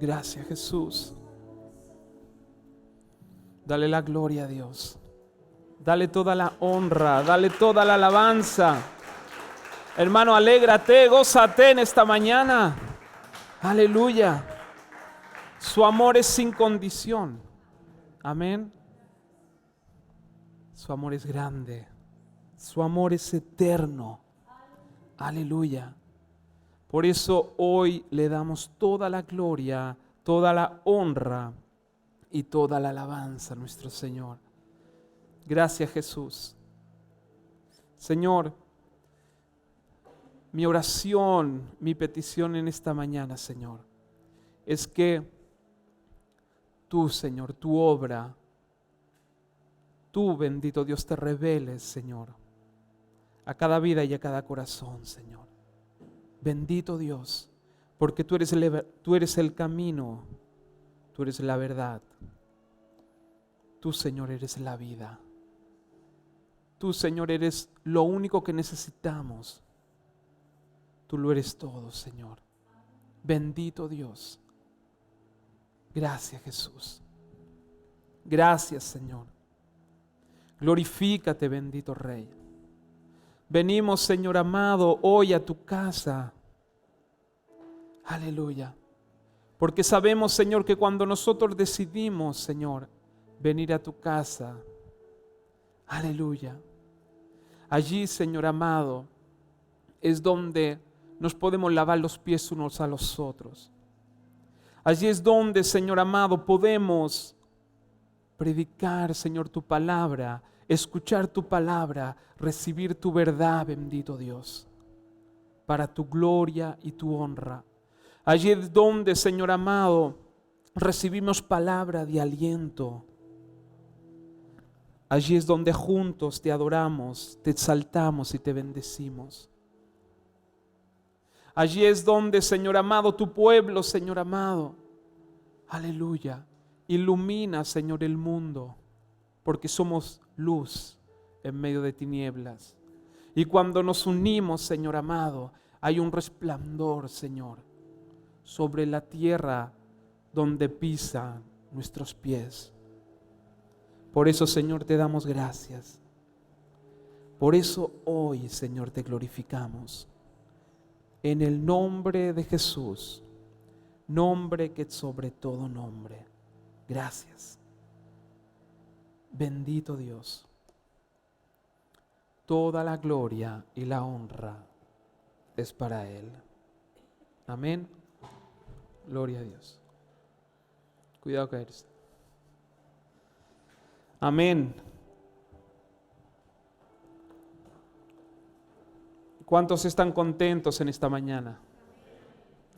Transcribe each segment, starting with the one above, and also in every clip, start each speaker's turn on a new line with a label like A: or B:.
A: Gracias, Jesús. Dale la gloria a Dios. Dale toda la honra, dale toda la alabanza. Hermano, alégrate, gózate en esta mañana. Aleluya. Su amor es sin condición. Amén. Su amor es grande. Su amor es eterno. Aleluya. Por eso hoy le damos toda la gloria, toda la honra y toda la alabanza a nuestro Señor. Gracias, Jesús. Señor, mi oración, mi petición en esta mañana, Señor, es que tú, Señor, tu obra, tú, bendito Dios, te reveles, Señor, a cada vida y a cada corazón, Señor. Bendito Dios, porque tú eres el camino, tú eres la verdad. Tú, Señor, eres la vida. Tú, Señor, eres lo único que necesitamos. Tú lo eres todo, Señor. Bendito Dios. Gracias, Jesús. Gracias, Señor. Glorifícate, bendito Rey. Venimos, Señor amado, hoy a tu casa. Aleluya. Porque sabemos, Señor, que cuando nosotros decidimos, Señor, venir a tu casa, aleluya, allí, Señor amado, es donde nos podemos lavar los pies unos a los otros. Allí es donde, Señor amado, podemos predicar, Señor, tu palabra, escuchar tu palabra, recibir tu verdad, bendito Dios, para tu gloria y tu honra. Allí es donde, Señor amado, recibimos palabra de aliento. Allí es donde juntos te adoramos, te exaltamos y te bendecimos. Allí es donde, Señor amado, tu pueblo, Señor amado, aleluya, ilumina, Señor, el mundo, porque somos luz en medio de tinieblas. Y cuando nos unimos, Señor amado, hay un resplandor, Señor, sobre la tierra donde pisan nuestros pies. Por eso, Señor, te damos gracias. Por eso hoy, Señor, te glorificamos. En el nombre de Jesús, nombre que es sobre todo nombre. Gracias. Bendito Dios. Toda la gloria y la honra es para Él. Amén. Gloria a Dios. Cuidado, caerse. Amén. ¿Cuántos están contentos en esta mañana?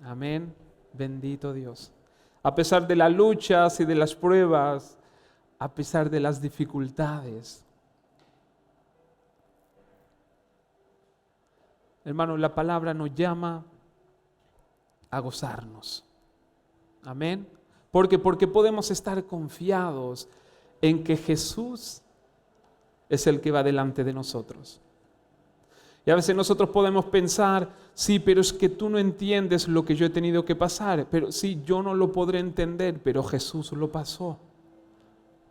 A: Amén. Bendito Dios. A pesar de las luchas y de las pruebas, a pesar de las dificultades. Hermano, la palabra nos llama a gozarnos. Amén. Porque podemos estar confiados en que Jesús es el que va delante de nosotros. Y a veces nosotros podemos pensar, sí, pero es que tú no entiendes lo que yo he tenido que pasar. Pero sí, yo no lo podré entender, pero Jesús lo pasó.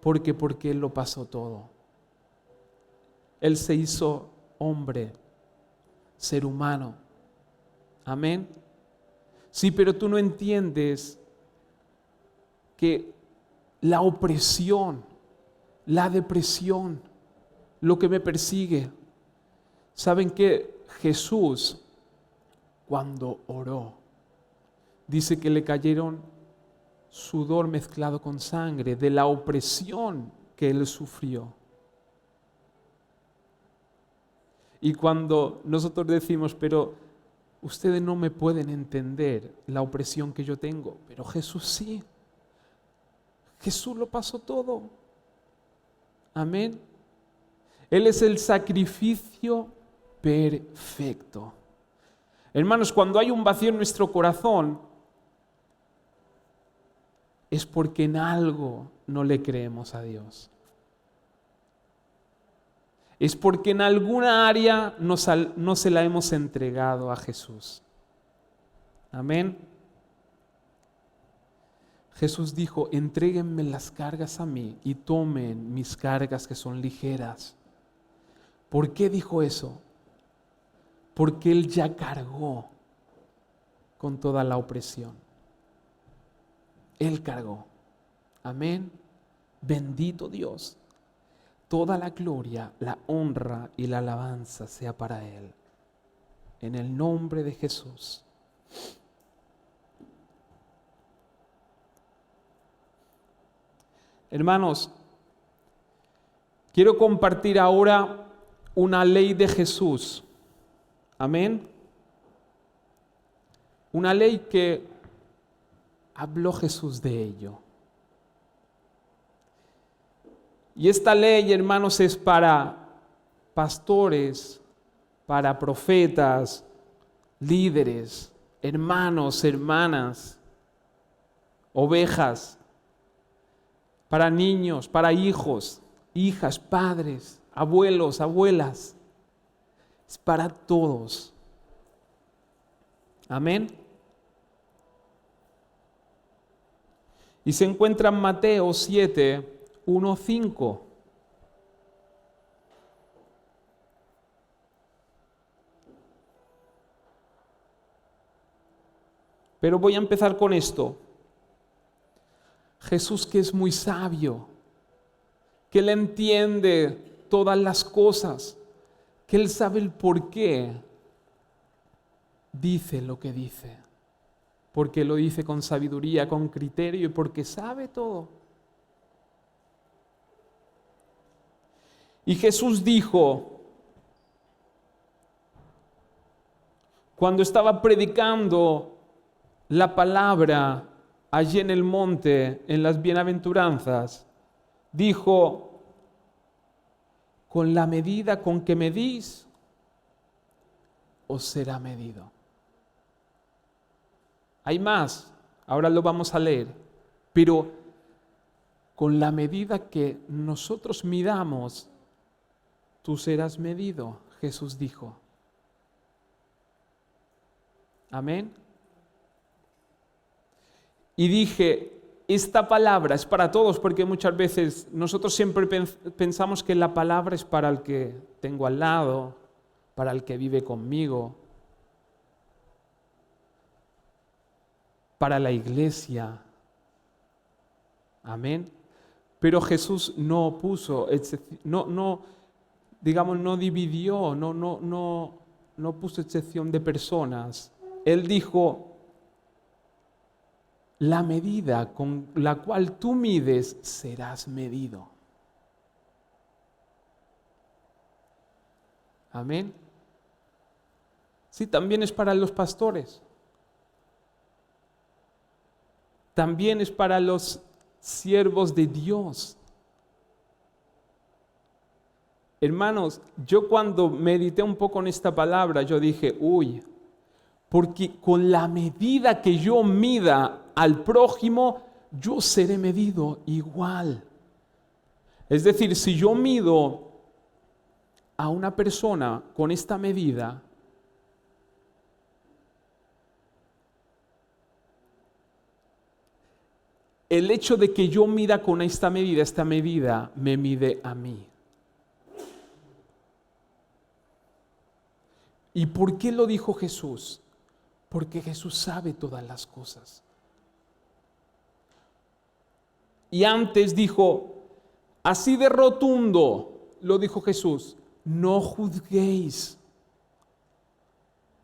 A: Porque Él lo pasó todo. Él se hizo hombre, ser humano. Amén. Sí, pero tú no entiendes que la opresión, la depresión, lo que me persigue. ¿Saben que Jesús, cuando oró, dice que le cayeron sudor mezclado con sangre de la opresión que Él sufrió? Y cuando nosotros decimos, pero ustedes no me pueden entender la opresión que yo tengo, pero Jesús sí. Jesús lo pasó todo. Amén. Él es el sacrificio perfecto. Hermanos, cuando hay un vacío en nuestro corazón, es porque en algo no le creemos a Dios. Es porque en alguna área no se la hemos entregado a Jesús. Amén. Jesús dijo, entréguenme las cargas a mí y tomen mis cargas que son ligeras. ¿Por qué dijo eso? Porque Él ya cargó con toda la opresión. Él cargó. Amén. Bendito Dios. Toda la gloria, la honra y la alabanza sea para Él. En el nombre de Jesús. Hermanos, quiero compartir ahora una ley de Jesús. Amén. Una ley que habló Jesús de ello. Y esta ley, hermanos, es para pastores, para profetas, líderes, hermanos, hermanas, ovejas, para niños, para hijos, hijas, padres, abuelos, abuelas. Es para todos. Amén. Y se encuentra en Mateo 7, 1, 5. Pero voy a empezar con esto. Jesús, que es muy sabio, que Él entiende todas las cosas, que Él sabe el por qué dice lo que dice, porque lo dice con sabiduría, con criterio y porque sabe todo. Y Jesús dijo, cuando estaba predicando la palabra allí en el monte, en las bienaventuranzas, dijo, con la medida con que medís, os será medido. Hay más, ahora lo vamos a leer, pero con la medida que nosotros midamos, tú serás medido, Jesús dijo. Amén. Y dije, esta palabra es para todos, porque muchas veces nosotros siempre pensamos que la palabra es para el que tengo al lado, para el que vive conmigo, para la iglesia. Amén. Pero Jesús no puso, no dividió, no puso excepción de personas. Él dijo, la medida con la cual tú mides serás medido. Amén. Sí, también es para los pastores. También es para los siervos de Dios. Hermanos, yo cuando medité un poco en esta palabra, yo dije, porque con la medida que yo mida al prójimo, yo seré medido igual. Es decir, si yo mido a una persona con esta medida, el hecho de que yo mida con esta medida me mide a mí. ¿Y por qué lo dijo Jesús? Porque Jesús sabe todas las cosas. Y antes dijo, así de rotundo, lo dijo Jesús, no juzguéis.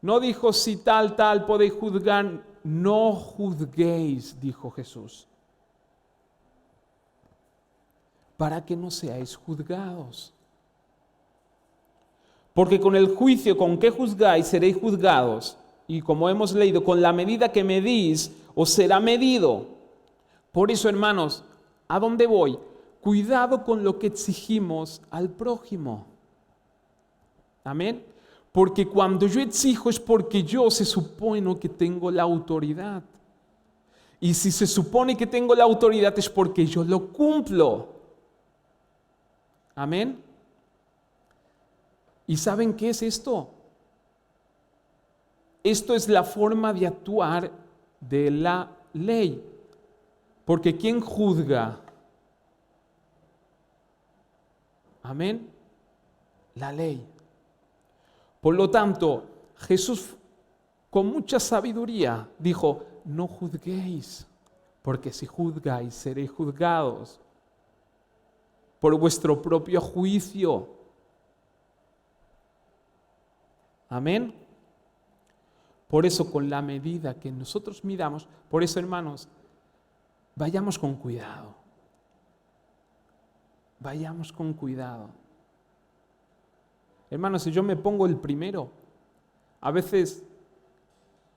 A: No dijo si tal podéis juzgar, no juzguéis, dijo Jesús. Para que no seáis juzgados. Porque con el juicio con que juzgáis seréis juzgados. Y como hemos leído, con la medida que medís os será medido. Por eso, hermanos, ¿a dónde voy? Cuidado con lo que exigimos al prójimo. Amén. Porque cuando yo exijo es porque yo se supone que tengo la autoridad. Y si se supone que tengo la autoridad es porque yo lo cumplo. Amén. ¿Y saben qué es esto? Esto es la forma de actuar de la ley. Porque ¿quién juzga? Amén. La ley. Por lo tanto, Jesús con mucha sabiduría dijo, no juzguéis, porque si juzgáis seréis juzgados por vuestro propio juicio. Amén. Por eso con la medida que nosotros midamos, por eso hermanos, vayamos con cuidado. Vayamos con cuidado. Hermanos, si yo me pongo el primero, a veces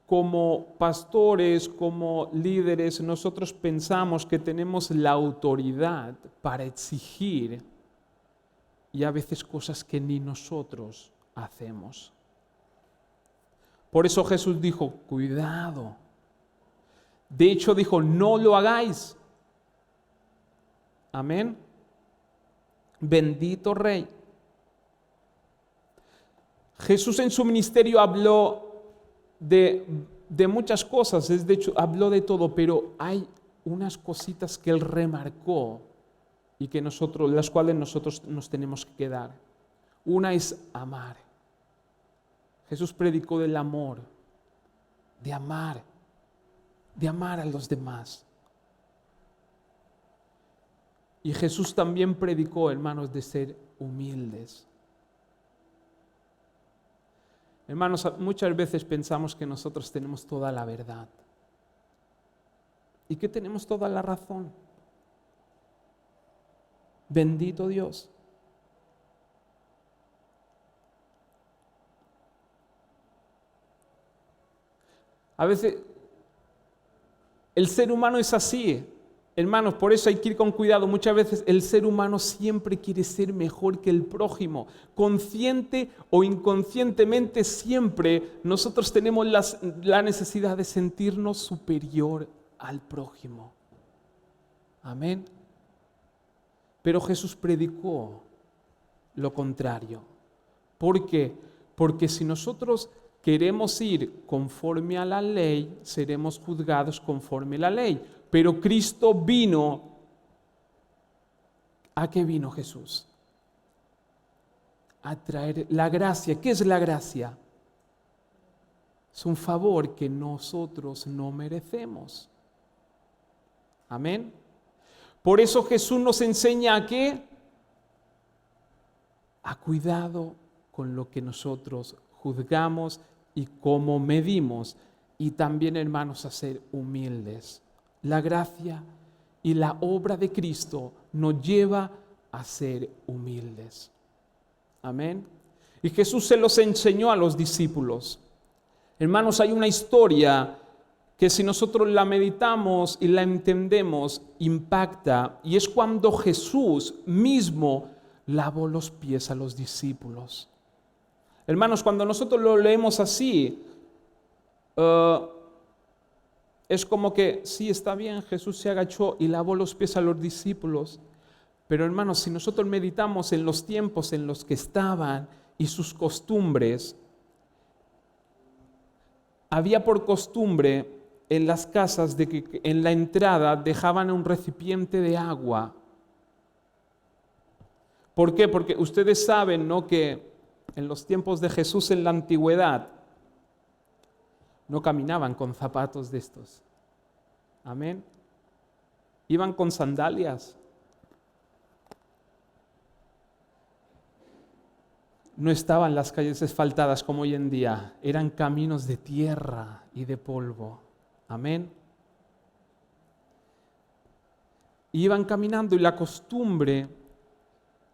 A: como pastores, como líderes, nosotros pensamos que tenemos la autoridad para exigir y a veces cosas que ni nosotros hacemos. Por eso Jesús dijo, cuidado. De hecho dijo, no lo hagáis. Amén. Bendito Rey. Jesús en su ministerio habló de muchas cosas, de hecho habló de todo, pero hay unas cositas que Él remarcó y que las cuales nosotros nos tenemos que quedar. Una es amar. Jesús predicó del amor, de amar a los demás. Y Jesús también predicó, hermanos, de ser humildes. Hermanos, muchas veces pensamos que nosotros tenemos toda la verdad y que tenemos toda la razón. Bendito Dios. A veces el ser humano es así. Hermanos, por eso hay que ir con cuidado. Muchas veces el ser humano siempre quiere ser mejor que el prójimo. Consciente o inconscientemente siempre nosotros tenemos la necesidad de sentirnos superior al prójimo. Amén. Pero Jesús predicó lo contrario. ¿Por qué? Porque si nosotros queremos ir conforme a la ley, seremos juzgados conforme a la ley. Pero Cristo vino, ¿a qué vino Jesús? A traer la gracia. ¿Qué es la gracia? Es un favor que nosotros no merecemos. Amén. Por eso Jesús nos enseña a qué? A cuidado con lo que nosotros juzgamos y cómo medimos. Y también, hermanos, a ser humildes. La gracia y la obra de Cristo nos lleva a ser humildes. Amén. Y Jesús se los enseñó a los discípulos. Hermanos, hay una historia que si nosotros la meditamos y la entendemos, impacta. Y es cuando Jesús mismo lavó los pies a los discípulos. Hermanos, cuando nosotros lo leemos así, es como que, sí, está bien, Jesús se agachó y lavó los pies a los discípulos. Pero hermanos, si nosotros meditamos en los tiempos en los que estaban y sus costumbres, había por costumbre en las casas de que en la entrada dejaban un recipiente de agua. ¿Por qué? Porque ustedes saben, ¿no?, que en los tiempos de Jesús en la antigüedad no caminaban con zapatos de estos. Amén. Iban con sandalias. No estaban las calles asfaltadas como hoy en día. Eran caminos de tierra y de polvo. Amén. Iban caminando y la costumbre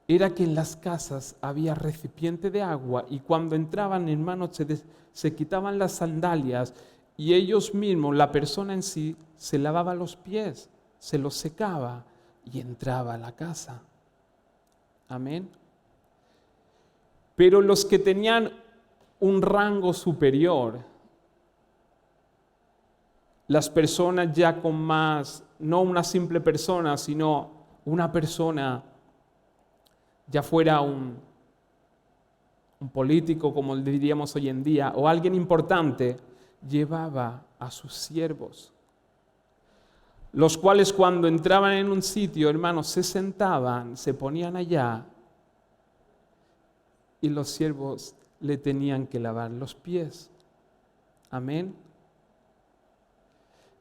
A: era que en las casas había recipiente de agua y cuando entraban, hermanos, se quitaban las sandalias y ellos mismos, la persona en sí, se lavaba los pies, se los secaba y entraba a la casa. Amén. Pero los que tenían un rango superior, las personas ya con más, no una simple persona, sino una persona, ya fuera un político, como le diríamos hoy en día, o alguien importante, llevaba a sus siervos. los cuales cuando entraban en un sitio, hermanos, se sentaban, se ponían allá y los siervos le tenían que lavar los pies. Amén.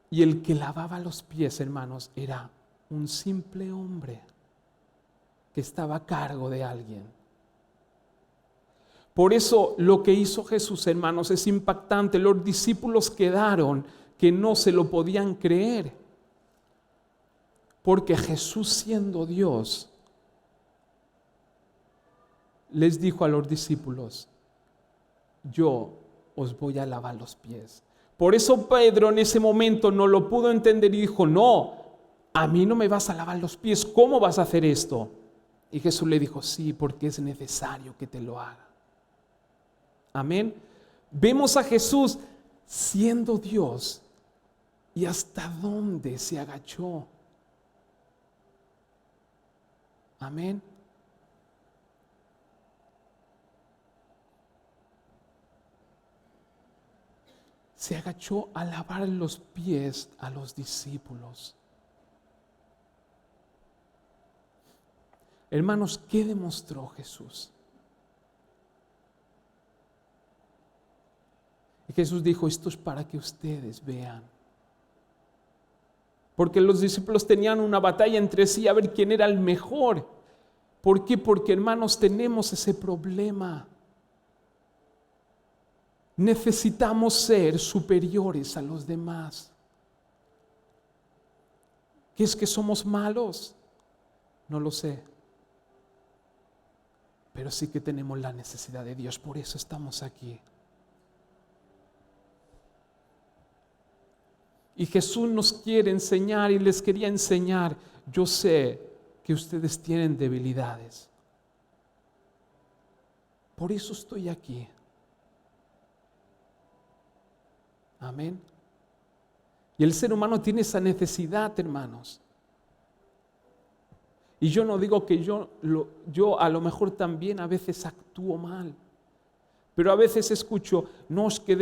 A: Y el que lavaba los pies, hermanos, era un simple hombre que estaba a cargo de alguien. Por eso lo que hizo Jesús, hermanos, es impactante. Los discípulos quedaron que no se lo podían creer. Porque Jesús, siendo Dios, les dijo a los discípulos: yo os voy a lavar los pies. Por eso Pedro en ese momento no lo pudo entender y dijo: no, a mí no me vas a lavar los pies, ¿cómo vas a hacer esto? Y Jesús le dijo: sí, porque es necesario que te lo haga. Amén. Vemos a Jesús siendo Dios y hasta dónde se agachó. Amén. Se agachó a lavar los pies a los discípulos. Hermanos, ¿qué demostró Jesús? Y Jesús dijo: esto es para que ustedes vean. Porque los discípulos tenían una batalla entre sí a ver quién era el mejor. ¿Por qué? Porque, hermanos, tenemos ese problema. Necesitamos ser superiores a los demás. ¿Qué es que somos malos? No lo sé. Pero sí que tenemos la necesidad de Dios, por eso estamos aquí. Y Jesús nos quiere enseñar y les quería enseñar: yo sé que ustedes tienen debilidades. Por eso estoy aquí. Amén. Y el ser humano tiene esa necesidad, hermanos. Y yo no digo que yo a lo mejor también a veces actúo mal. Pero a veces escucho: no, es que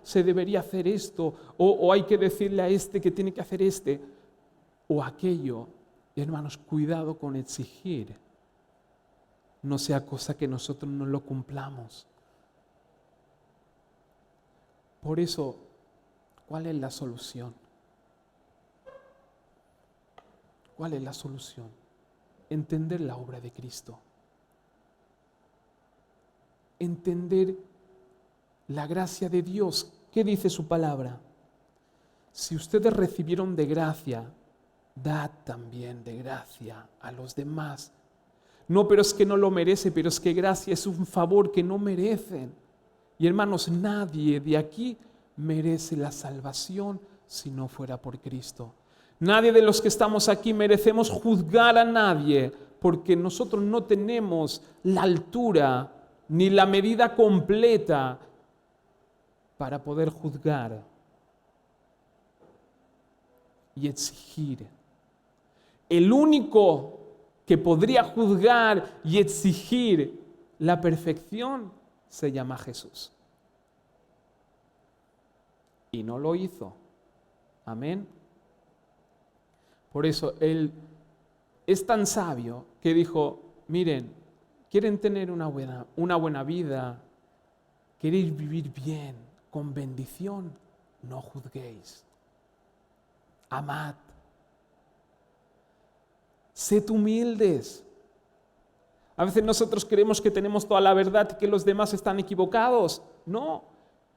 A: se debería hacer esto, o hay que decirle a este que tiene que hacer o aquello. Y, hermanos, cuidado con exigir. No sea cosa que nosotros no lo cumplamos. Por eso, ¿cuál es la solución? ¿Cuál es la solución? Entender la obra de Cristo. Entender la gracia de Dios. ¿Qué dice su palabra? Si ustedes recibieron de gracia, dad también de gracia a los demás. No, pero es que no lo merece, pero es que gracia es un favor que no merecen. Y, hermanos, nadie de aquí merece la salvación si no fuera por Cristo. Nadie de los que estamos aquí merecemos juzgar a nadie, porque nosotros no tenemos la altura ni la medida completa para poder juzgar y exigir. El único que podría juzgar y exigir la perfección se llama Jesús. Y no lo hizo. Amén. Por eso Él es tan sabio que dijo: miren, ¿quieren tener una buena vida? ¿Queréis vivir bien, con bendición? No juzguéis. Amad. Sed humildes. A veces nosotros creemos que tenemos toda la verdad y que los demás están equivocados. No.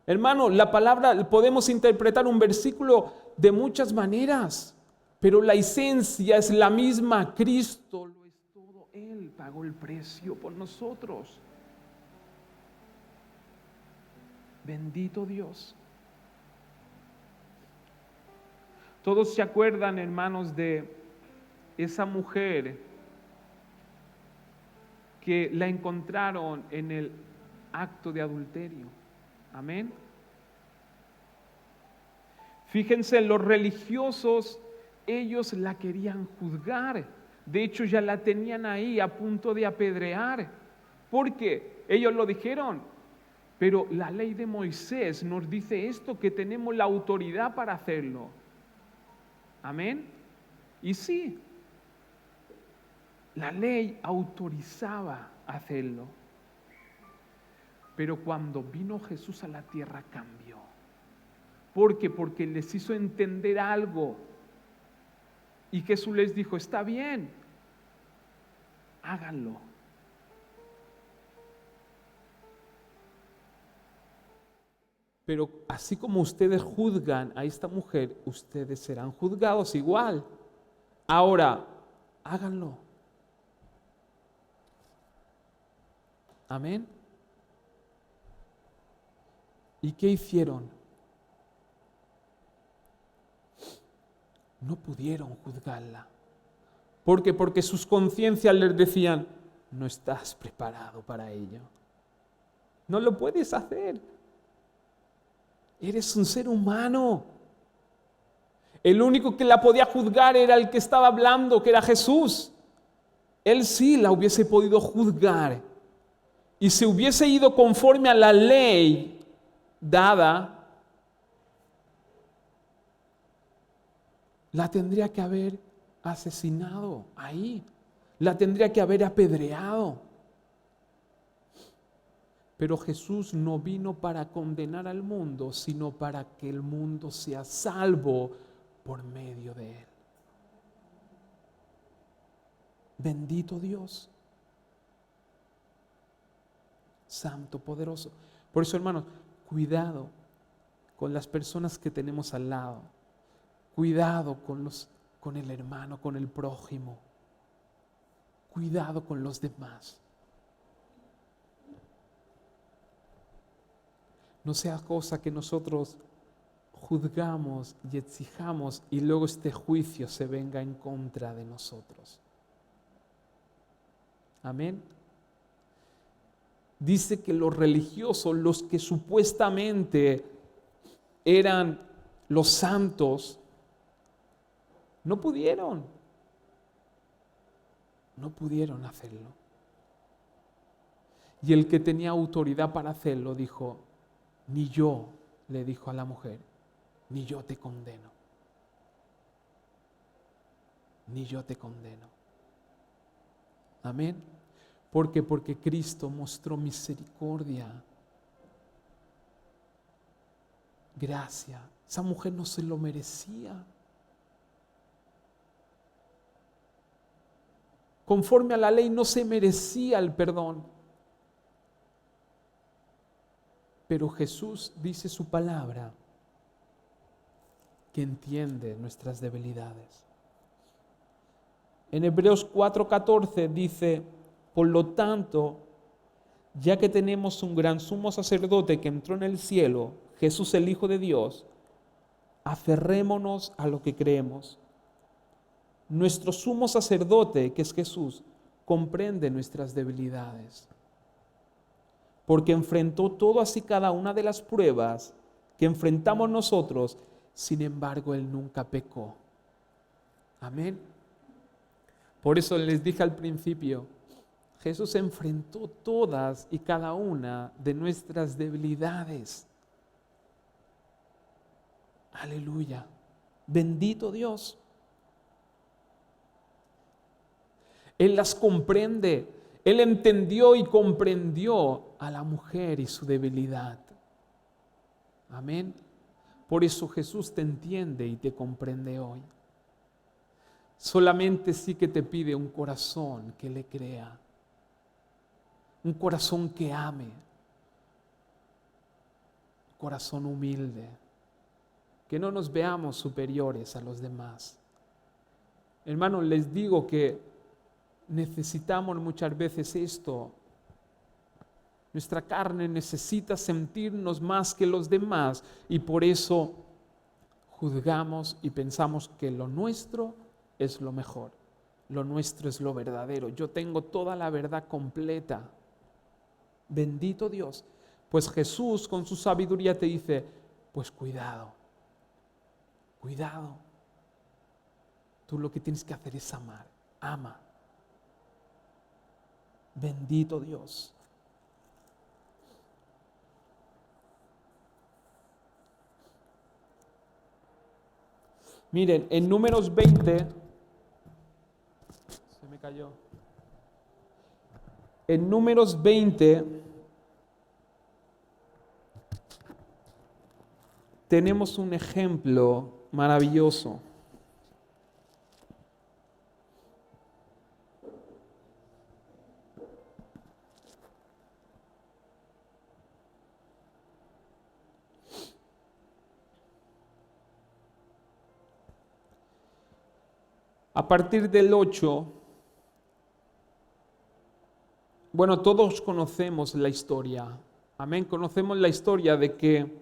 A: Hermano, la palabra, podemos interpretar un versículo de muchas maneras, pero la esencia es la misma. Cristo lo es todo. Él pagó el precio por nosotros. Bendito Dios. Todos se acuerdan, hermanos, de esa mujer que la encontraron en el acto de adulterio. Amén. Fíjense, los religiosos, ellos la querían juzgar. De hecho, ya la tenían ahí a punto de apedrear. Porque ellos lo dijeron: pero la ley de Moisés nos dice esto, que tenemos la autoridad para hacerlo. Amén. Y sí, la ley autorizaba hacerlo. Pero cuando vino Jesús a la tierra cambió. ¿Por qué? Porque les hizo entender algo. Y Jesús les dijo, está bien, háganlo. Pero así como ustedes juzgan a esta mujer, ustedes serán juzgados igual. Ahora, háganlo. Amén. ¿Y qué hicieron? No pudieron juzgarla. ¿Por qué? Porque sus conciencias les decían, no estás preparado para ello. No lo puedes hacer. Eres un ser humano. El único que la podía juzgar era el que estaba hablando, que era Jesús. Él sí la hubiese podido juzgar. Y si hubiese ido conforme a la ley dada, la tendría que haber asesinado ahí. La tendría que haber apedreado. Pero Jesús no vino para condenar al mundo, sino para que el mundo sea salvo por medio de Él. Bendito Dios. Santo, poderoso. Por eso, hermanos, cuidado con las personas que tenemos al lado. Cuidado con el hermano, con el prójimo. Cuidado con los demás. No sea cosa que nosotros juzgamos y exijamos y luego este juicio se venga en contra de nosotros. Amén. Dice que los religiosos, los que supuestamente eran los santos, no pudieron hacerlo. Y el que tenía autoridad para hacerlo dijo, ni yo, le dijo a la mujer, ni yo te condeno. Ni yo te condeno. Amén. ¿Por qué? Porque Cristo mostró misericordia. Gracia. Esa mujer no se lo merecía. Conforme a la ley no se merecía el perdón. Pero Jesús dice su palabra que entiende nuestras debilidades. En Hebreos 4:14 dice, por lo tanto, ya que tenemos un gran sumo sacerdote que entró en el cielo, Jesús el Hijo de Dios, aferrémonos a lo que creemos. Nuestro sumo sacerdote, que es Jesús, comprende nuestras debilidades, porque enfrentó todas y cada una de las pruebas que enfrentamos nosotros, sin embargo, Él nunca pecó. Amén. Por eso les dije al principio, Jesús enfrentó todas y cada una de nuestras debilidades. Aleluya. Bendito Dios. Él las comprende. Él entendió y comprendió a la mujer y su debilidad. Amén. Por eso Jesús te entiende y te comprende hoy. Solamente sí que te pide un corazón que le crea. Un corazón que ame. Un corazón humilde. Que no nos veamos superiores a los demás. Hermanos, les digo que necesitamos muchas veces esto. Nuestra carne necesita sentirnos más que los demás y por eso juzgamos y pensamos que lo nuestro es lo mejor. Lo nuestro es lo verdadero. Yo tengo toda la verdad completa. Bendito Dios. Pues Jesús con su sabiduría te dice, pues cuidado. Cuidado. Tú lo que tienes que hacer es amar. Ama. Bendito Dios. Miren, en Números 20, se me cayó. En Números 20 tenemos un ejemplo maravilloso. A partir del 8, bueno, todos conocemos la historia. Amén, conocemos la historia de que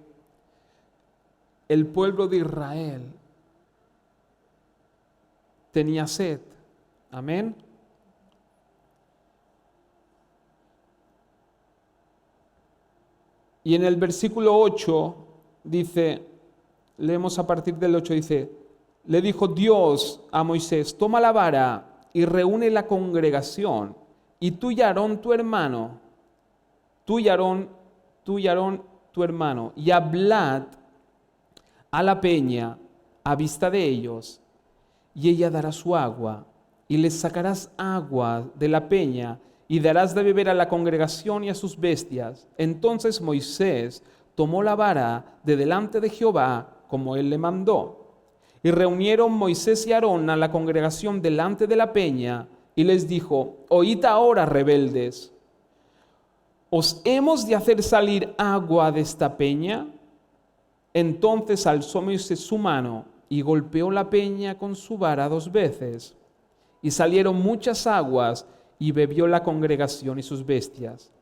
A: el pueblo de Israel tenía sed. Amén. Y en el versículo 8 dice, leemos a partir del 8, dice, le dijo Dios a Moisés, toma la vara y reúne la congregación, y tú y Aarón tu hermano, tú y Aarón tu hermano, y hablad a la peña a vista de ellos, y ella dará su agua, y les sacarás agua de la peña, y darás de beber a la congregación y a sus bestias. Entonces Moisés tomó la vara de delante de Jehová, como él le mandó. Y reunieron Moisés y Aarón a la congregación delante de la peña, y les dijo, oíd ahora, rebeldes, ¿os hemos de hacer salir agua de esta peña? Entonces alzó Moisés su mano y golpeó la peña con su vara 2 veces, y salieron muchas aguas, y bebió la congregación y sus bestias.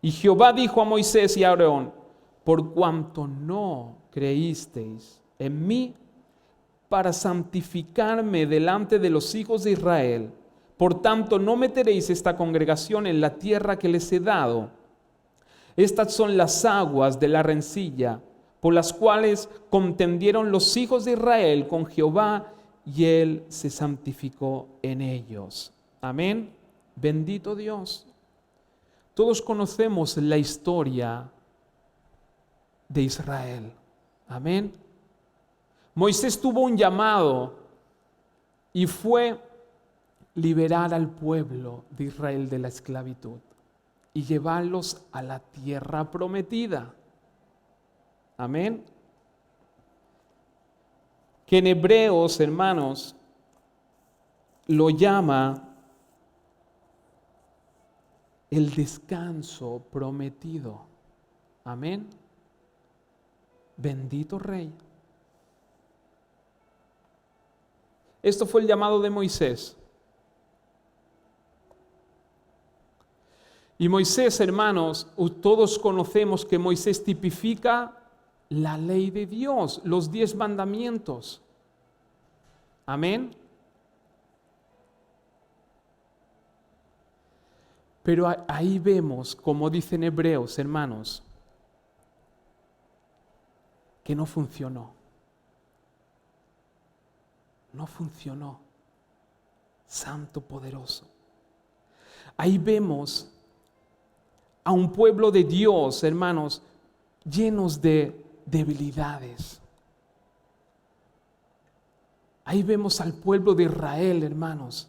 A: Y Jehová dijo a Moisés y a Aarón, por cuanto no creísteis en mí para santificarme delante de los hijos de Israel, por tanto no meteréis esta congregación en la tierra que les he dado. Estas son las aguas de la rencilla, por las cuales contendieron los hijos de Israel con Jehová, y él se santificó en ellos. Amén. Bendito Dios. Todos conocemos la historia de Israel. Amén. Moisés tuvo un llamado y fue liberar al pueblo de Israel de la esclavitud y llevarlos a la tierra prometida. Amén. Que en Hebreos, hermanos, lo llama el descanso prometido. Amén. Bendito Rey. Esto fue el llamado de Moisés. Y Moisés, hermanos, todos conocemos que Moisés tipifica la ley de Dios, los 10 mandamientos. Amén. Pero ahí vemos, como dicen Hebreos, hermanos, que no funcionó. No funcionó. Santo poderoso. Ahí vemos a un pueblo de Dios, hermanos, llenos de debilidades. Ahí vemos al pueblo de Israel, hermanos,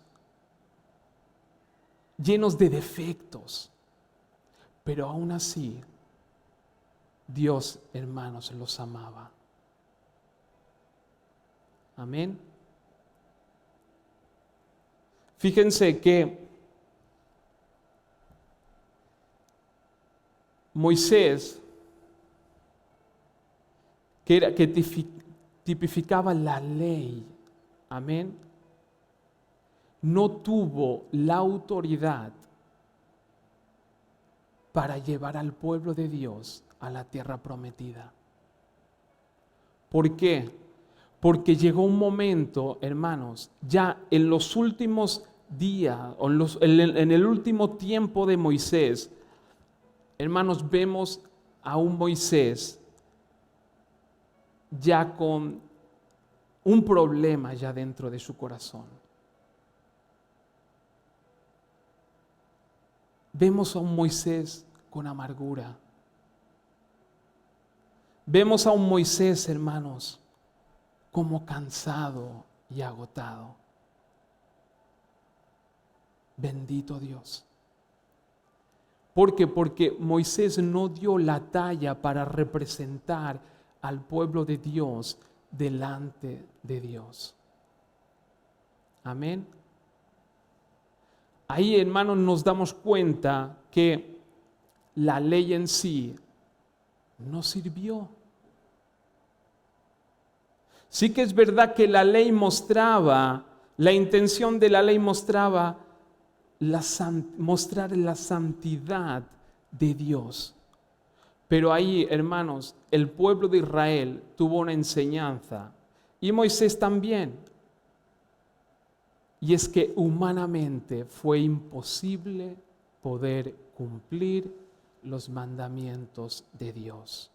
A: llenos de defectos. Pero aún así, Dios, hermanos, los amaba. Amén. Fíjense que Moisés, que tipificaba la ley, amén, no tuvo la autoridad para llevar al pueblo de Dios a la tierra prometida. ¿Por qué? Porque llegó un momento, hermanos, ya en los últimos días, o en el último tiempo de Moisés, hermanos, vemos a un Moisés ya con un problema ya dentro de su corazón. Vemos a un Moisés con amargura. Vemos a un Moisés, hermanos, como cansado y agotado. Bendito Dios. ¿Por qué? Porque Moisés no dio la talla para representar al pueblo de Dios delante de Dios. Amén. Ahí, hermanos, nos damos cuenta que la ley en sí no sirvió. Sí que es verdad que la ley mostraba, la intención de la ley mostraba mostrar la santidad de Dios. Pero ahí, hermanos, el pueblo de Israel tuvo una enseñanza, y Moisés también. Y es que humanamente fue imposible poder cumplir los mandamientos de Dios.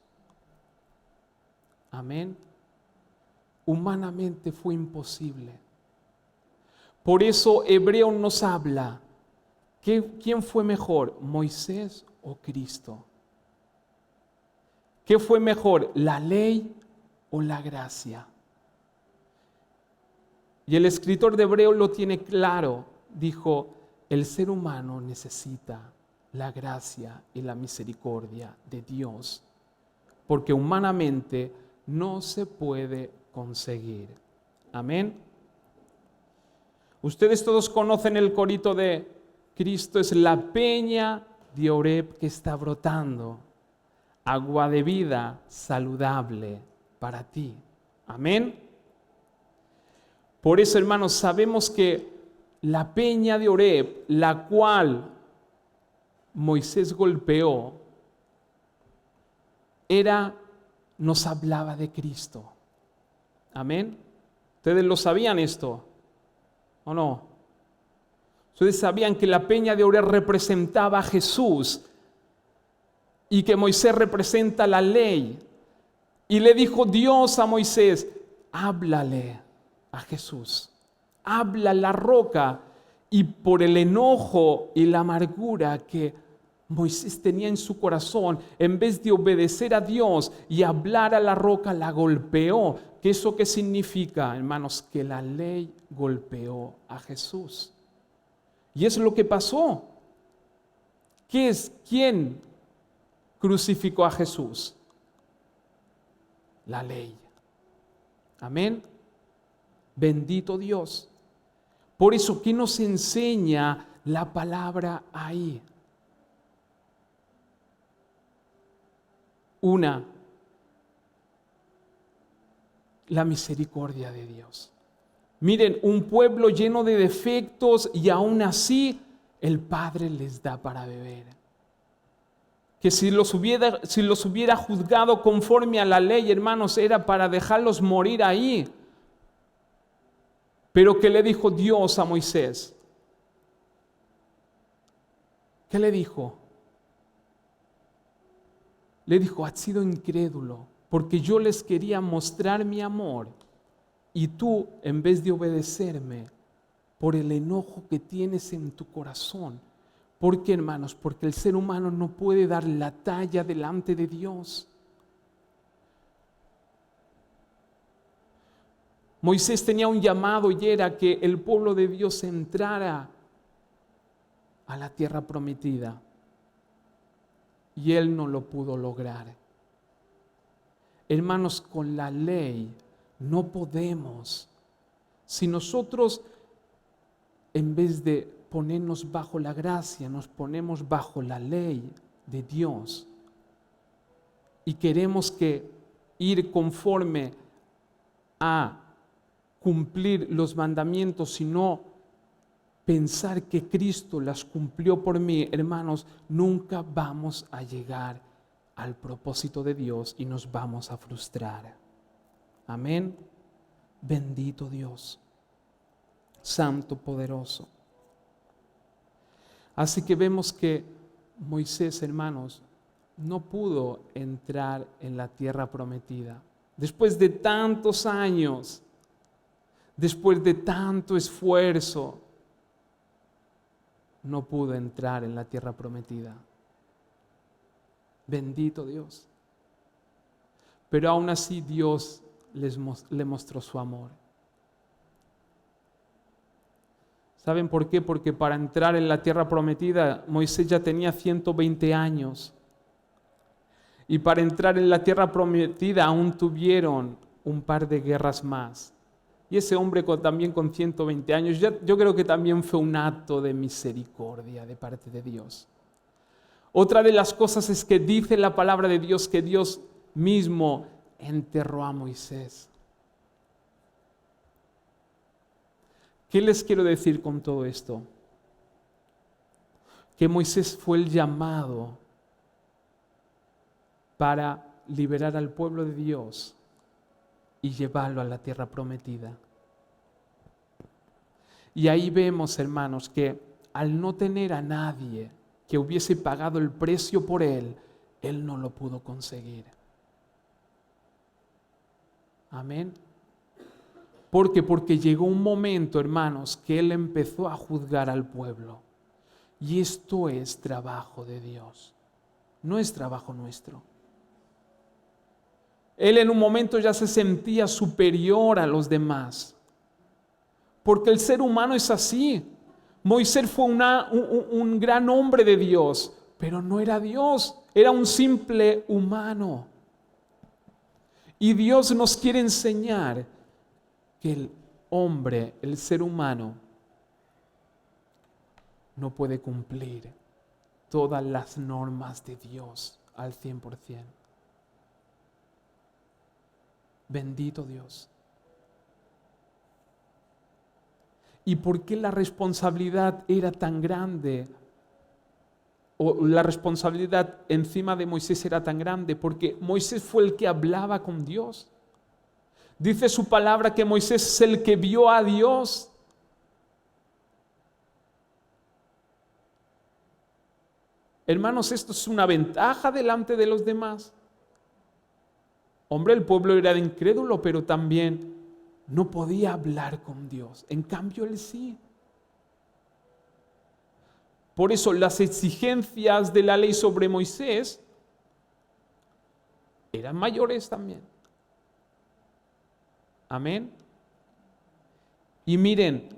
A: Amén. Humanamente fue imposible. Por eso Hebreo nos habla. ¿Quién fue mejor, Moisés o Cristo? ¿Qué fue mejor, la ley o la gracia? Y el escritor de Hebreo lo tiene claro. Dijo, el ser humano necesita la gracia y la misericordia de Dios, porque humanamente no se puede conseguir. Amén. Ustedes todos conocen el corito de Cristo es la peña de Oreb que está brotando, agua de vida saludable para ti. Amén. Por eso, hermanos, sabemos que la peña de Oreb, la cual Moisés golpeó, nos hablaba de Cristo. Amén. ¿Ustedes lo sabían esto? ¿O no? Ustedes sabían que la peña de Oreb representaba a Jesús y que Moisés representa la ley. Y le dijo Dios a Moisés, háblale a Jesús, habla la roca. Y por el enojo y la amargura que Moisés tenía en su corazón, en vez de obedecer a Dios y hablar a la roca, la golpeó. ¿Qué eso qué significa, hermanos? Que la ley golpeó a Jesús. Y es lo que pasó. ¿Quién crucificó a Jesús? La ley. Amén. Bendito Dios. Por eso, ¿qué nos enseña la palabra ahí? Una, la misericordia de Dios. Miren, un pueblo lleno de defectos y aún así el Padre les da para beber. Que si los hubiera juzgado conforme a la ley, hermanos, era para dejarlos morir ahí. Pero ¿qué le dijo Dios a Moisés? ¿Qué le dijo? Le dijo, has sido incrédulo, porque yo les quería mostrar mi amor y tú, en vez de obedecerme, por el enojo que tienes en tu corazón. ¿Por qué, hermanos? Porque el ser humano no puede dar la talla delante de Dios. Moisés tenía un llamado y era que el pueblo de Dios entrara a la tierra prometida. Y él no lo pudo lograr. Hermanos, con la ley no podemos. Si nosotros, en vez de ponernos bajo la gracia, nos ponemos bajo la ley de Dios y queremos que ir conforme a cumplir los mandamientos, sino pensar que Cristo las cumplió por mí, hermanos, nunca vamos a llegar al propósito de Dios y nos vamos a frustrar. Amén. Bendito Dios, santo, poderoso. Así que vemos que Moisés, hermanos, no pudo entrar en la tierra prometida. Después de tantos años, después de tanto esfuerzo, no pudo entrar en la tierra prometida. Bendito Dios. Pero aún así Dios le mostró su amor. ¿Saben por qué? Porque para entrar en la tierra prometida, Moisés ya tenía 120 años. Y para entrar en la tierra prometida aún tuvieron un par de guerras más. Y ese hombre también con 120 años, yo creo que también fue un acto de misericordia de parte de Dios. Otra de las cosas es que dice la palabra de Dios que Dios mismo enterró a Moisés. ¿Qué les quiero decir con todo esto? Que Moisés fue el llamado para liberar al pueblo de Dios y llevarlo a la tierra prometida. Y ahí vemos, hermanos, que al no tener a nadie que hubiese pagado el precio por él, él no lo pudo conseguir. Amén. ¿Por qué? Porque llegó un momento, hermanos, que él empezó a juzgar al pueblo. Y esto es trabajo de Dios, no es trabajo nuestro. Él en un momento ya se sentía superior a los demás, porque el ser humano es así. Moisés fue un gran hombre de Dios, pero no era Dios, era un simple humano. Y Dios nos quiere enseñar que el hombre, el ser humano, no puede cumplir todas las normas de Dios al 100%. Bendito Dios. ¿Y por qué la responsabilidad era tan grande? O la responsabilidad encima de Moisés era tan grande porque Moisés fue el que hablaba con Dios. Dice su palabra que Moisés es el que vio a Dios. Hermanos, esto es una ventaja delante de los demás. Hombre, el pueblo era incrédulo, pero también no podía hablar con Dios. En cambio, él sí. Por eso las exigencias de la ley sobre Moisés eran mayores también. Amén. Y miren,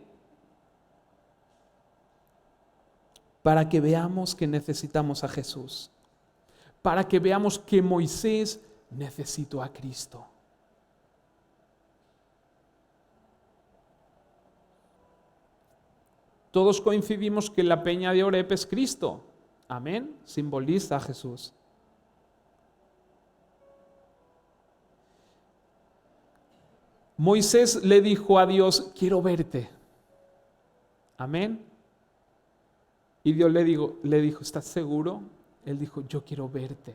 A: para que veamos que necesitamos a Jesús, para que veamos que Moisés necesitó a Cristo. Todos coincidimos que la peña de Oreb es Cristo. Amén. Simboliza a Jesús. Moisés le dijo a Dios, quiero verte. Amén. Y Dios le dijo, ¿estás seguro? Él dijo, yo quiero verte.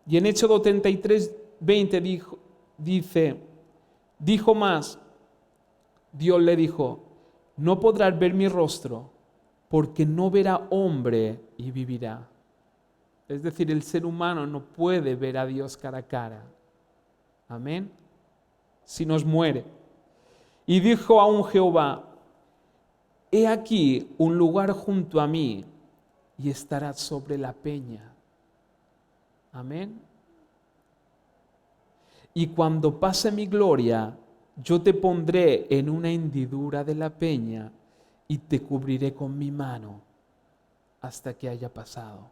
A: Y en Éxodo 33, 20 dijo más, Dios le dijo, no podrás ver mi rostro, porque no verá hombre y vivirá. Es decir, el ser humano no puede ver a Dios cara a cara. Amén. Si nos muere. Y dijo aún Jehová, he aquí un lugar junto a mí y estarás sobre la peña. Amén. Y cuando pase mi gloria, yo te pondré en una hendidura de la peña y te cubriré con mi mano hasta que haya pasado.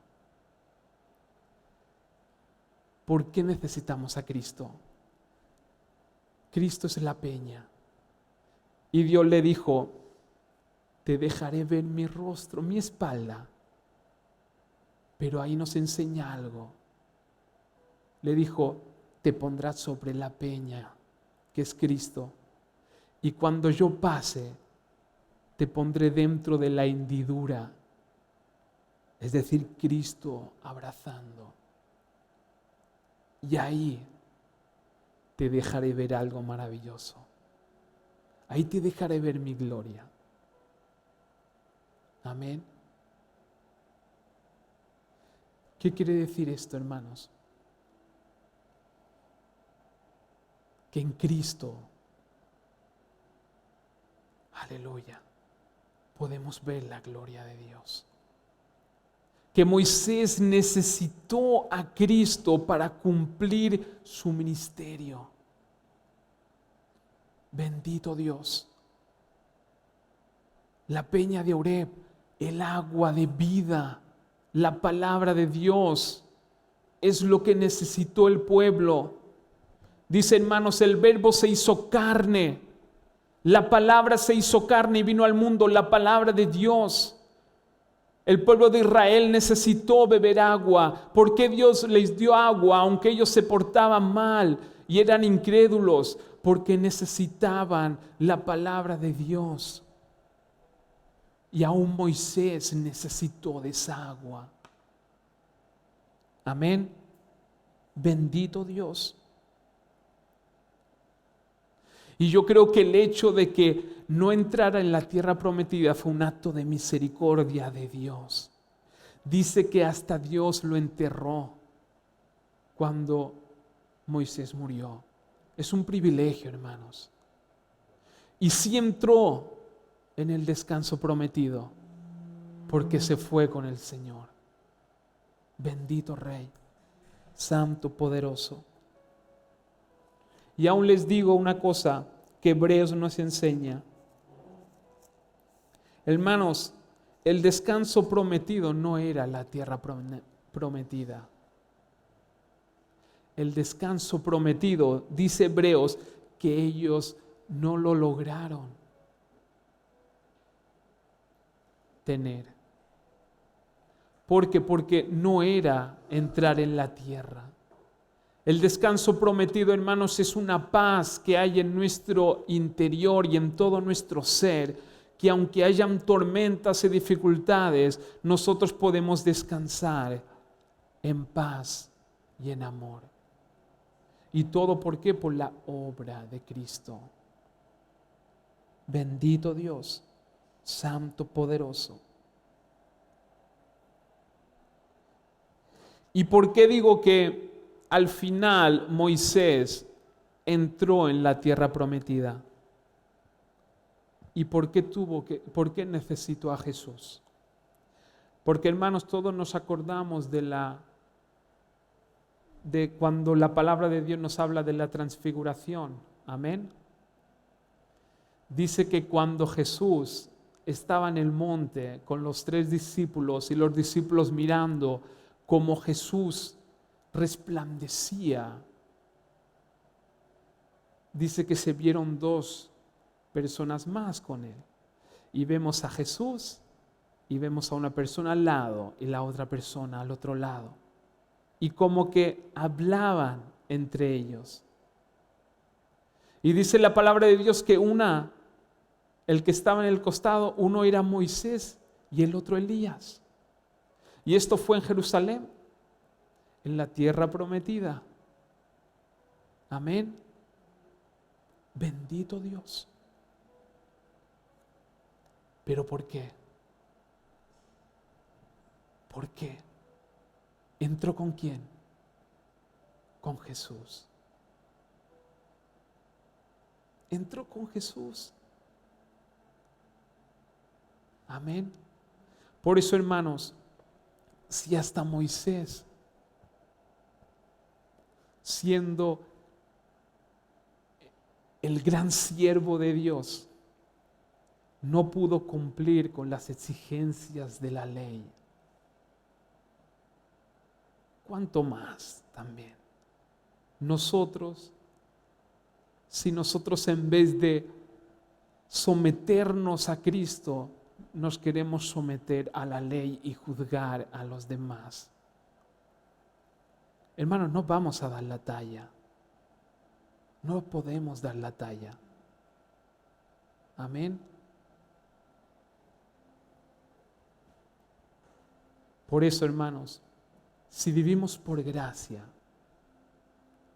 A: ¿Por qué necesitamos a Cristo? Cristo es la peña. Y Dios le dijo, te dejaré ver mi rostro, mi espalda. Pero ahí nos enseña algo. Le dijo, te pondrás sobre la peña, que es Cristo. Y cuando yo pase, te pondré dentro de la hendidura. Es decir, Cristo abrazando. Y ahí te dejaré ver algo maravilloso. Ahí te dejaré ver mi gloria. Amén. ¿Qué quiere decir esto, hermanos? Que en Cristo, aleluya, podemos ver la gloria de Dios. Que Moisés necesitó a Cristo para cumplir su ministerio. Bendito Dios. La peña de Oreb, el agua de vida, la palabra de Dios, es lo que necesitó el pueblo. Dice, hermanos, el verbo se hizo carne. La palabra se hizo carne y vino al mundo, la palabra de Dios. El pueblo de Israel necesitó beber agua. ¿Por qué Dios les dio agua aunque ellos se portaban mal y eran incrédulos? Porque necesitaban la palabra de Dios. Y aún Moisés necesitó de esa agua. Amén. Bendito Dios. Y yo creo que el hecho de que no entrara en la tierra prometida fue un acto de misericordia de Dios. Dice que hasta Dios lo enterró cuando Moisés murió. Es un privilegio, hermanos. Y sí entró en el descanso prometido porque se fue con el Señor. Bendito Rey, Santo, poderoso. Y aún les digo una cosa que Hebreos nos enseña. Hermanos, el descanso prometido no era la tierra prometida. El descanso prometido, dice Hebreos, que ellos no lo lograron tener. ¿Por qué? Porque no era entrar en la tierra. El descanso prometido, hermanos, es una paz que hay en nuestro interior y en todo nuestro ser, que aunque hayan tormentas y dificultades, nosotros podemos descansar en paz y en amor. ¿Y todo por qué? Por la obra de Cristo. Bendito Dios, Santo, poderoso. ¿Y por qué digo que al final Moisés entró en la tierra prometida? ¿Y por qué necesitó a Jesús? Porque, hermanos, todos nos acordamos de cuando la palabra de Dios nos habla de la transfiguración. Amén. Dice que cuando Jesús estaba en el monte con los 3 discípulos y los discípulos mirando cómo Jesús resplandecía, dice que se vieron 2 personas más con él. Y vemos a Jesús y vemos a una persona al lado y la otra persona al otro lado. Y como que hablaban entre ellos. Y dice la palabra de Dios que el que estaba en el costado, uno era Moisés y el otro Elías. Y esto fue en Jerusalén, en la tierra prometida. Amén. Bendito Dios. ¿Pero por qué? ¿Por qué? ¿Entró con quién? Con Jesús. Entró con Jesús. Amén. Por eso, hermanos, si hasta Moisés, siendo el gran siervo de Dios, no pudo cumplir con las exigencias de la ley, ¿cuánto más también nosotros? Si nosotros en vez de someternos a Cristo, nos queremos someter a la ley y juzgar a los demás. Hermanos, no vamos a dar la talla. No podemos dar la talla. Amén. Por eso, hermanos, si vivimos por gracia,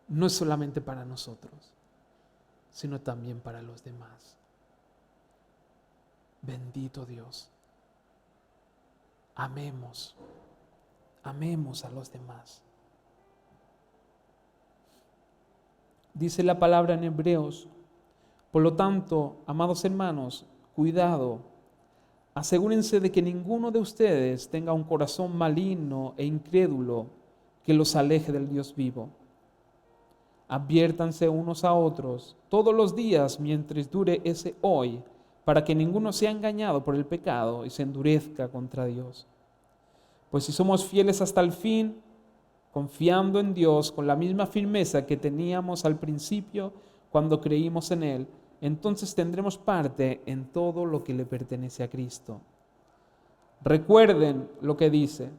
A: no es solamente para nosotros, sino también para los demás. Bendito Dios. Amemos a los demás. Dice la palabra en Hebreos, por lo tanto, amados hermanos, cuidado, asegúrense de que ninguno de ustedes tenga un corazón maligno e incrédulo que los aleje del Dios vivo. Adviértanse unos a otros todos los días mientras dure ese hoy, para que ninguno sea engañado por el pecado y se endurezca contra Dios. Pues si somos fieles hasta el fin, confiando en Dios con la misma firmeza que teníamos al principio cuando creímos en Él, entonces tendremos parte en todo lo que le pertenece a Cristo. Recuerden lo que dice: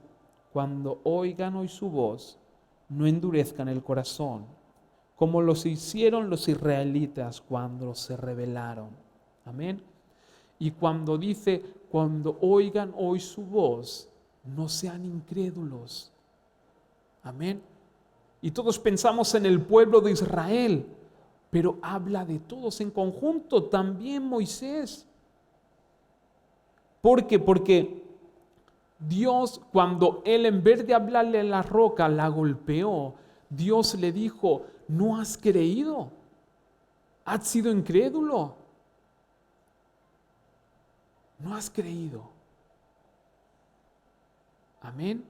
A: cuando oigan hoy su voz, no endurezcan el corazón, como los hicieron los israelitas cuando se rebelaron. Amén. Y cuando dice, cuando oigan hoy su voz, no sean incrédulos. Amén. Y todos pensamos en el pueblo de Israel, pero habla de todos en conjunto, también Moisés. ¿Por qué? Porque Dios, cuando él en vez de hablarle a la roca, la golpeó, Dios le dijo: no has creído, has sido incrédulo, no has creído. Amén.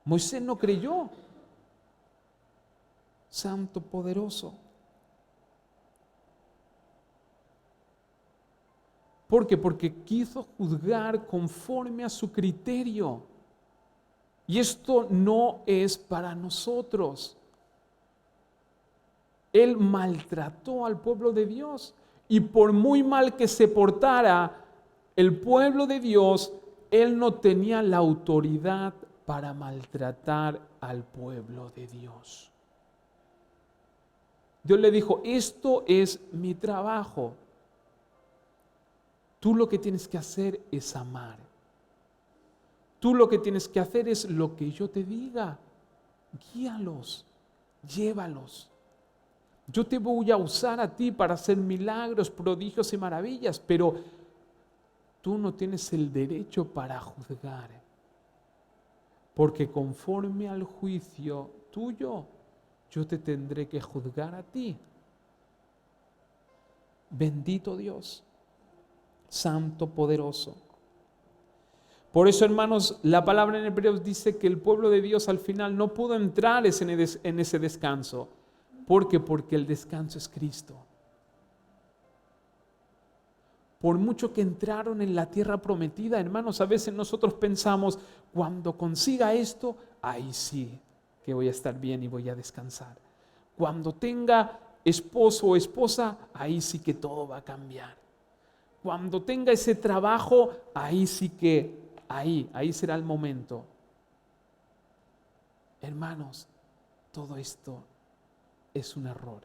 A: Moisés no creyó. Santo poderoso. ¿Por qué? Porque quiso juzgar conforme a su criterio. Y esto no es para nosotros. Él maltrató al pueblo de Dios. Y por muy mal que se portara el pueblo de Dios, él no tenía la autoridad para maltratar al pueblo de Dios. Dios le dijo: esto es mi trabajo. Tú lo que tienes que hacer es amar. Tú lo que tienes que hacer es lo que yo te diga. Guíalos, llévalos. Yo te voy a usar a ti para hacer milagros, prodigios y maravillas, pero tú no tienes el derecho para juzgar. Porque conforme al juicio tuyo, yo te tendré que juzgar a ti. Bendito Dios, santo, poderoso. Por eso, hermanos, la palabra en Hebreos dice que el pueblo de Dios al final no pudo entrar en ese descanso. ¿Por qué? Porque el descanso es Cristo. Por mucho que entraron en la tierra prometida, hermanos, a veces nosotros pensamos: cuando consiga esto, ahí sí que voy a estar bien y voy a descansar. Cuando tenga esposo o esposa, ahí sí que todo va a cambiar. Cuando tenga ese trabajo, ahí sí que, ahí será el momento. Hermanos, todo esto es un error.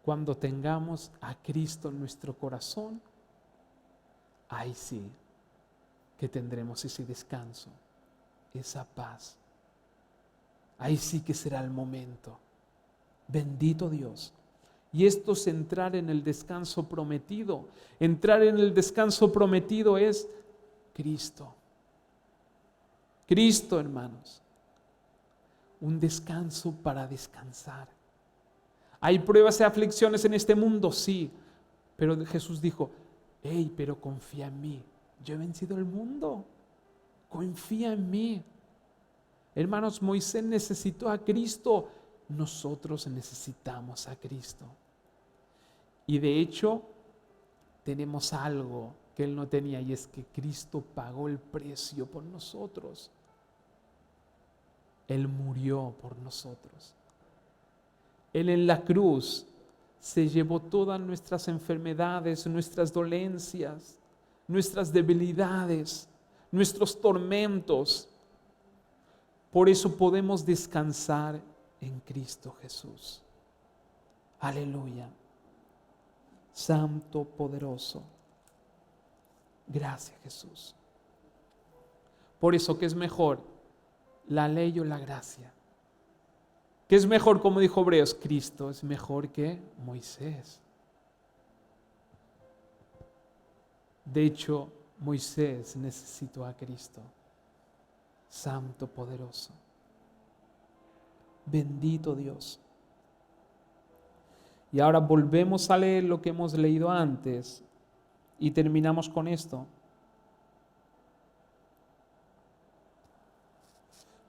A: Cuando tengamos a Cristo en nuestro corazón, ahí sí que tendremos ese descanso, esa paz. Ahí sí que será el momento. Bendito Dios. Y esto es entrar en el descanso prometido. Entrar en el descanso prometido es Cristo. Cristo, hermanos. Un descanso para descansar. ¿Hay pruebas y aflicciones en este mundo? Sí. Pero Jesús dijo: hey, pero confía en mí. Yo he vencido el mundo. Confía en mí. Hermanos, Moisés necesitó a Cristo. Nosotros necesitamos a Cristo. Y de hecho, tenemos algo que Él no tenía, y es que Cristo pagó el precio por nosotros. Él murió por nosotros. Él en la cruz se llevó todas nuestras enfermedades, nuestras dolencias, nuestras debilidades, nuestros tormentos. Por eso podemos descansar en Cristo Jesús. Aleluya. Santo, poderoso. Gracias, Jesús. Por eso, ¿qué es mejor? ¿La ley o la gracia? ¿Qué es mejor? Como dijo Hebreos, Cristo es mejor que Moisés. De hecho, Moisés necesitó a Cristo. Santo, poderoso. Bendito Dios. Y ahora volvemos a leer lo que hemos leído antes y terminamos con esto.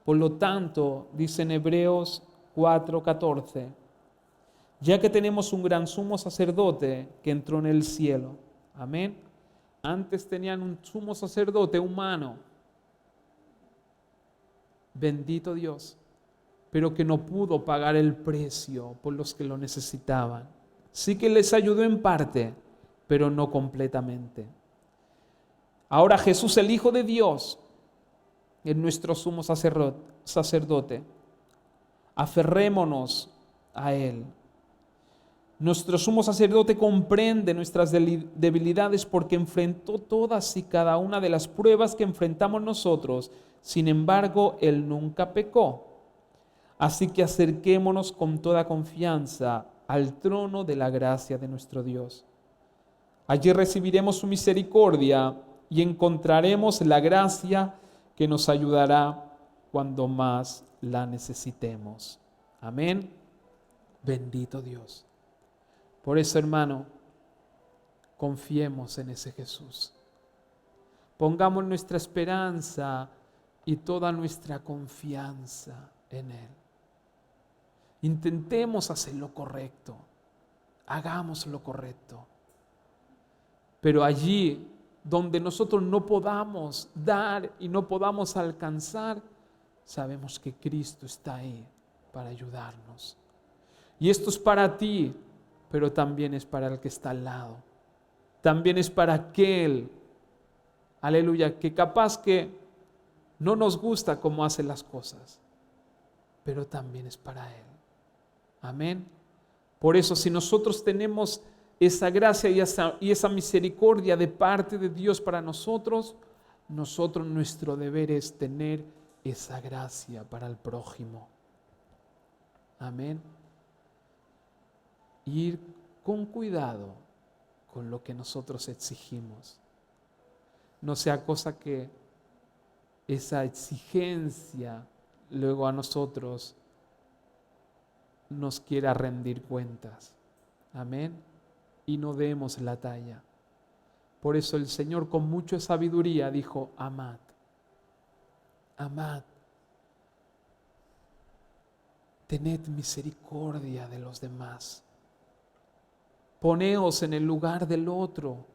A: Por lo tanto, dice en Hebreos 4:14. Ya que tenemos un gran sumo sacerdote que entró en el cielo. Amén. Antes tenían un sumo sacerdote humano. Bendito Dios. Pero que no pudo pagar el precio por los que lo necesitaban. Sí que les ayudó en parte, pero no completamente. Ahora Jesús, el Hijo de Dios, es nuestro sumo sacerdote. Aferrémonos a Él. Nuestro sumo sacerdote comprende nuestras debilidades porque enfrentó todas y cada una de las pruebas que enfrentamos nosotros. Sin embargo, Él nunca pecó. Así que acerquémonos con toda confianza al trono de la gracia de nuestro Dios. Allí recibiremos su misericordia y encontraremos la gracia que nos ayudará cuando más la necesitemos. Amén. Bendito Dios. Por eso, hermano, confiemos en ese Jesús. Pongamos nuestra esperanza y toda nuestra confianza en Él. Intentemos hacer lo correcto. Hagamos lo correcto. Pero allí donde nosotros no podamos dar y no podamos alcanzar, sabemos que Cristo está ahí para ayudarnos. Y esto es para ti, pero también es para el que está al lado. También es para aquel, aleluya, que capaz que no nos gusta cómo hace las cosas, pero también es para Él. Amén. Por eso, si nosotros tenemos esa gracia y esa misericordia de parte de Dios para nosotros, nuestro deber es tener esa gracia para el prójimo. Amén. Ir con cuidado con lo que nosotros exigimos. No sea cosa que esa exigencia luego a nosotros nos quiera rendir cuentas. Amén. Y no demos la talla. Por eso el Señor con mucha sabiduría dijo: amad, amad, tened misericordia de los demás. Poneos en el lugar del otro.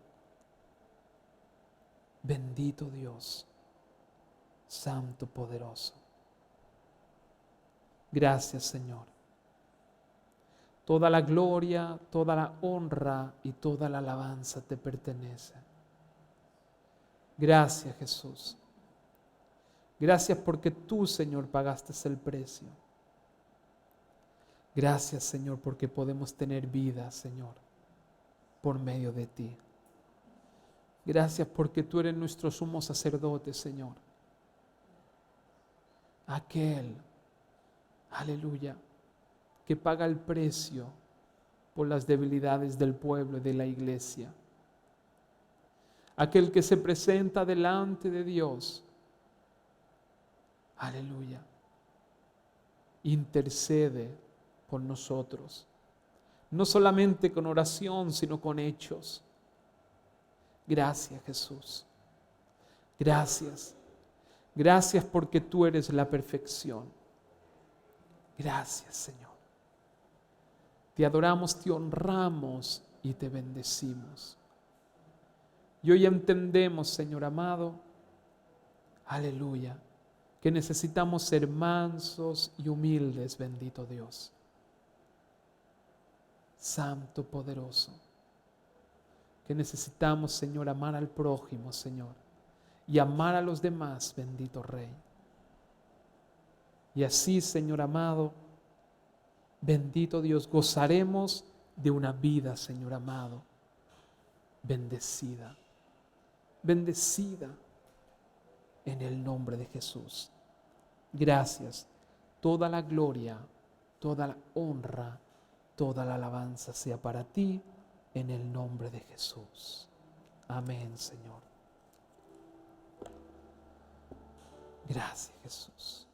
A: Bendito Dios, Santo, poderoso. Gracias, Señor. Toda la gloria, toda la honra y toda la alabanza te pertenece. Gracias, Jesús. Gracias porque tú, Señor, pagaste el precio. Gracias, Señor, porque podemos tener vida, Señor, por medio de ti. Gracias porque tú eres nuestro sumo sacerdote, Señor. Aquel, aleluya, que paga el precio por las debilidades del pueblo y de la iglesia. Aquel que se presenta delante de Dios. Aleluya. Intercede por nosotros. No solamente con oración, sino con hechos. Gracias, Jesús. Gracias. Gracias porque tú eres la perfección. Gracias, Señor. Te adoramos, te honramos y te bendecimos. Y hoy entendemos, Señor amado, aleluya, que necesitamos ser mansos y humildes, bendito Dios. Santo, poderoso, que necesitamos, Señor, amar al prójimo, Señor, y amar a los demás, bendito Rey. Y así, Señor amado, bendito Dios, gozaremos de una vida, Señor amado, bendecida, bendecida en el nombre de Jesús. Gracias. Toda la gloria, toda la honra, toda la alabanza sea para ti en el nombre de Jesús. Amén, Señor. Gracias, Jesús.